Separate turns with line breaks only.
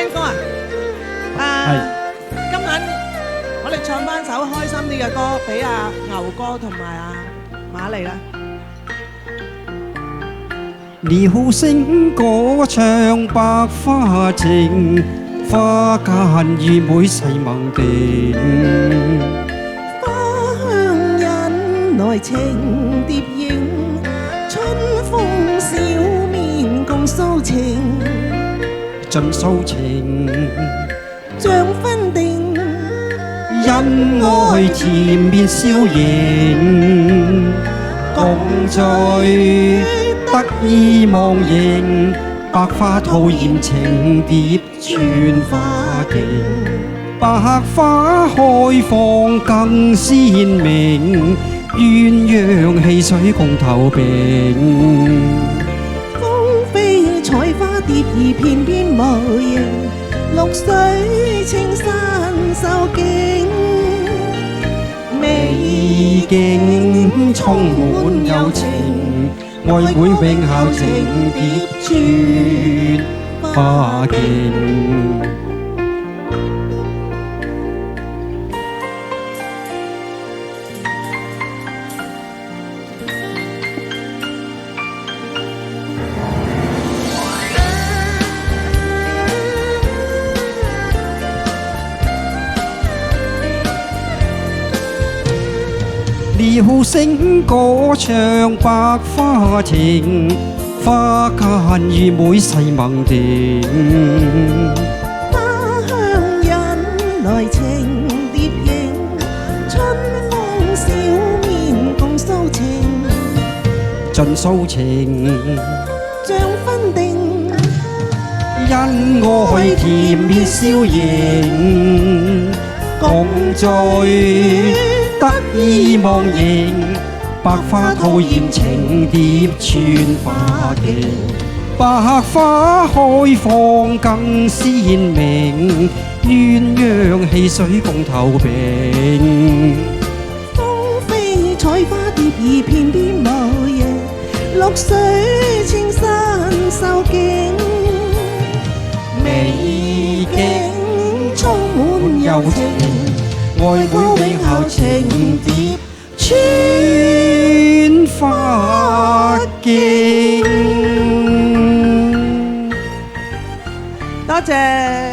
，Ken 哥啊，今晚我哋唱翻首開心啲嘅歌俾阿牛哥同埋阿馬利啦。
鳥聲歌唱百花情，花間遇妹細盟定。
花香引來情蝶影，春風笑面共訴情，
盡訴情，
像分定，
恩愛甜面笑盈，共聚得意忘形，百花吐豔情蝶穿花徑，百花開放更鮮明，鴛鴦戲水共投屏。
風飛彩花蝶兒翩翩無形，綠水青山秀景，
美景充滿柔情，愛會永效情蝶穿花徑。鳥聲歌唱百花情，花間遇妹細盟定。
花香引來情蝶影，春風笑面共訴情，
盡訴情，
像分定，
恩愛甜面笑盈，共聚得意忘形，百花吐豔情蝶穿花徑，百花開放更鮮明，鴛鴦戲水共投屏。
風飛彩花蝶兒翩翩無形，綠水青山秀景，美景充滿柔情，
愛會永效情蝶穿花徑。
多謝。